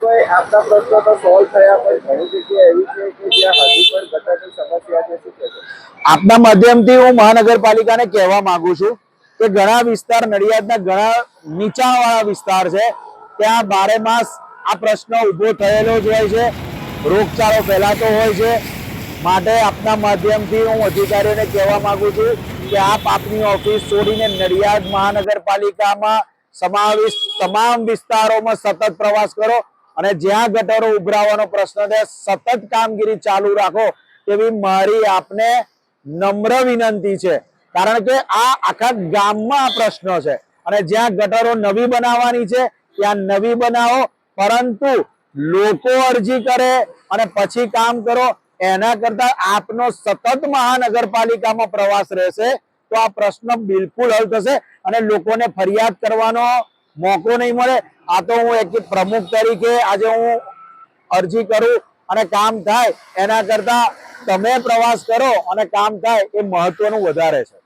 કોઈ આપના પ્રશ્નો તો સોલ્વ થયા પણ ઘણી જગ્યા એવી છે કે જ્યાં હજુ પણ ગટરની સમસ્યા છે, શું કહેશો? આપના માધ્યમથી હું મહાનગરપાલિકાને કહેવા માંગુ છું કે ઘણા વિસ્તાર નડિયાદના ઘણા નીચાણવાળા વિસ્તાર છે, ત્યાં બારે માસ આ પ્રશ્ન ઊભો થયેલો જ હોય છે, રોગચાળો ફેલાતો હોય છે. માટે આપના માધ્યમથી હું અધિકારીઓને કહેવા માંગુ છું કે આપ આપની ઓફિસ છોડીને નડિયાદ મહાનગરપાલિકામાં સમાવિષ્ટ તમામ વિસ્તારોમાં સતત પ્રવાસ કરો અને જ્યાં ગટરો ઉભરાવાનો પ્રશ્ન છે સતત કામગીરી ચાલુ રાખો તેવી મારી આપને નમ્ર વિનંતી છે. કારણ કે આ આખા ગામમાં આ પ્રશ્ન છે અને જ્યાં ગટરો નવી બનાવવાની છે ત્યાં નવી બનાવો, પરંતુ લોકો અરજી કરે અને પછી કામ કરો એના કરતા આપનો સતત મહાનગરપાલિકામાં પ્રવાસ રહેશે તો આ પ્રશ્ન બિલકુલ હલ થશે અને લોકોને ફરિયાદ કરવાનો મોકો નહીં મળે. આ તો હું એક પ્રમુખ તરીકે આજે હું અરજી કરું અને કામ થાય એના કરતા તમે પ્રવાસ કરો અને કામ થાય એ મહત્વનું વધારે છે.